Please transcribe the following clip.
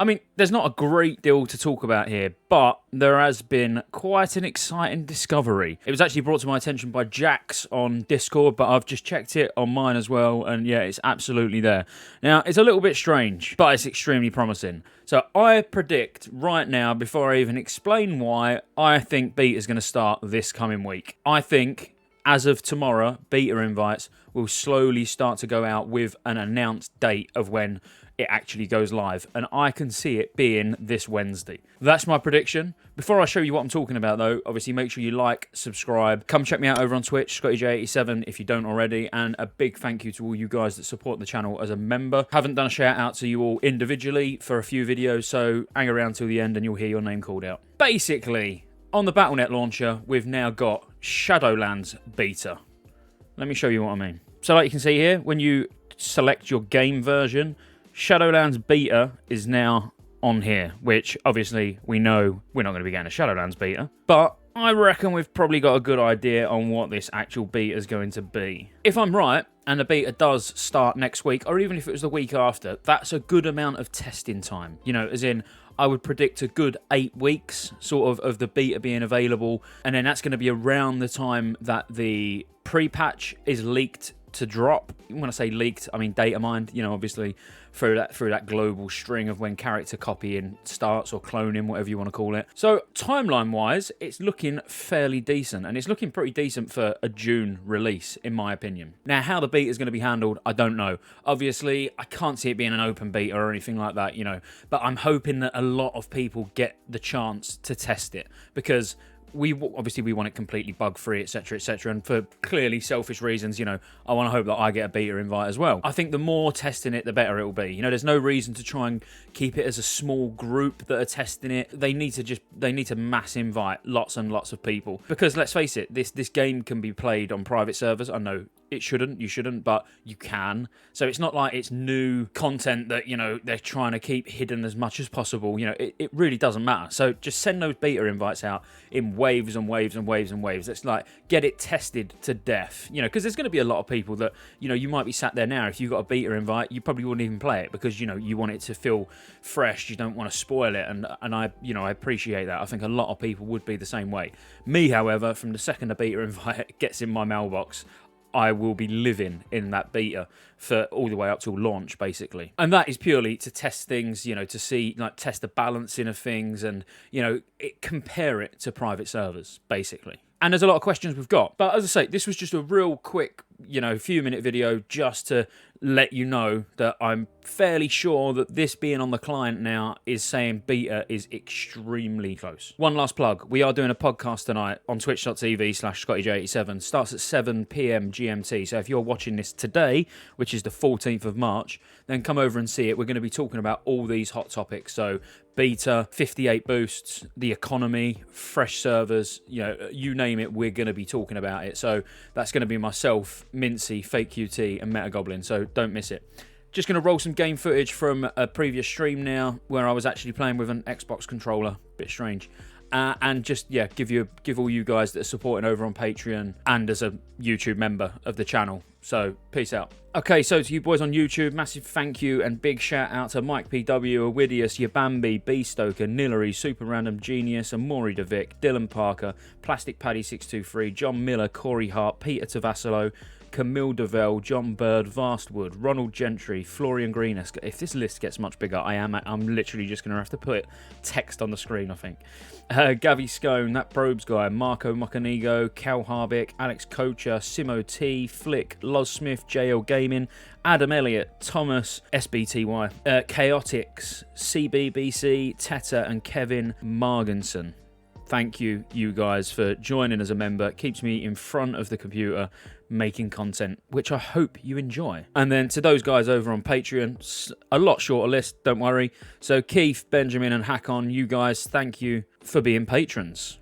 I mean, there's not a great deal to talk about here, but there has been quite an exciting discovery. It was actually brought to my attention by Jax on Discord, but I've just checked it on mine as well, and yeah, it's absolutely there. Now, it's a little bit strange, but it's extremely promising. So I predict right now, before I even explain why, I think beta is going to start this coming week. I think, as of tomorrow, beta invites will slowly start to go out with an announced date of when it actually goes live, and I can see it being this Wednesday. That's my prediction. Before I show you what I'm talking about, though, obviously make sure you like, subscribe, come check me out over on Twitch, Scottejaye87, if you don't already, and a big thank you to all you guys that support the channel as a member. Haven't done a shout out to you all individually for a few videos, so hang around till the end and you'll hear your name called out. Basically, on the Battle.net launcher, we've now got Shadowlands beta. Let me show you what I mean. So like you can see here, when you select your game version, Shadowlands beta is now on here, which obviously we know we're not going to be getting a Shadowlands beta, but I reckon we've probably got a good idea on what this actual beta is going to be. If I'm right, and the beta does start next week, or even if it was the week after, that's a good amount of testing time. You know, as in, I would predict a good 8 weeks, sort of the beta being available, and then that's going to be around the time that the pre-patch is leaked to drop. When I say leaked, I mean data mined, you know, obviously through that global string of when character copying starts, or cloning, whatever you want to call it. So timeline wise, it's looking fairly decent, and it's looking pretty decent for a June release, in my opinion. Now, how the beta is going to be handled, I don't know. Obviously, I can't see it being an open beta or anything like that, you know, but I'm hoping that a lot of people get the chance to test it, because we want it completely bug-free, etc., and for clearly selfish reasons, you know, I want to hope that I get a beta invite as well. I think the more testing it, the better it will be. You know, there's no reason to try and keep it as a small group that are testing it. They need to mass invite lots and lots of people, because let's face it, this game can be played on private servers. I know you shouldn't, but you can. So it's not like it's new content that, you know, they're trying to keep hidden as much as possible. You know, it really doesn't matter. So just send those beta invites out in waves and waves and waves and waves. It's like, get it tested to death, you know, because there's going to be a lot of people that, you know, you might be sat there now, if you got a beta invite, you probably wouldn't even play it, because, you know, you want it to feel fresh, you don't want to spoil it, and I, you know, I appreciate that. I think a lot of people would be the same way. Me, however, from the second a beta invite gets in my mailbox, I will be living in that beta for all the way up till launch, basically. And that is purely to test things, you know, to see, like, test the balancing of things, and, you know, compare it to private servers, basically. And there's a lot of questions we've got. But as I say, this was just a real quick, you know, few-minute video just to let you know that I'm fairly sure that this being on the client now is saying beta is extremely close. One last plug. We are doing a podcast tonight on twitch.tv/Scottejaye87. Starts at 7 PM GMT. So if you're watching this today, which is the 14th of March, then come over and see it. We're going to be talking about all these hot topics. So beta, 58 boosts, the economy, fresh servers, you know, you name it, we're going to be talking about it. So that's going to be myself, Mincy, Fake QT, and Metagoblin. So don't miss it. Just going to roll some game footage from a previous stream now, where I was actually playing with an Xbox controller. Bit strange. And just, yeah, give all you guys that are supporting over on Patreon and as a YouTube member of the channel. So, peace out. Okay, so to you boys on YouTube, massive thank you and big shout out to Mike PW, Awidius, Yabambi, B Stoker, Nillery, Super Random Genius, Amori DeVic, Dylan Parker, Plastic Paddy 623, John Miller, Corey Hart, Peter Tavassalo, Camille Devell, John Bird, Vastwood, Ronald Gentry, Florian Greenest. If this list gets much bigger, I'm literally just going to have to put text on the screen, I think. Gavi Scone, That Probes Guy, Marco Mocanigo, Cal Harvick, Alex Kocher, Simo T, Flick, Loz Smith, JL Gaming, Adam Elliott, Thomas, SBTY, Chaotix, CBBC, Teta, and Kevin Marginson. Thank you guys, for joining as a member. It keeps me in front of the computer making content, which I hope you enjoy. And then to those guys over on Patreon, a lot shorter list, don't worry. So Keith, Benjamin, and Hakon, you guys, thank you for being patrons.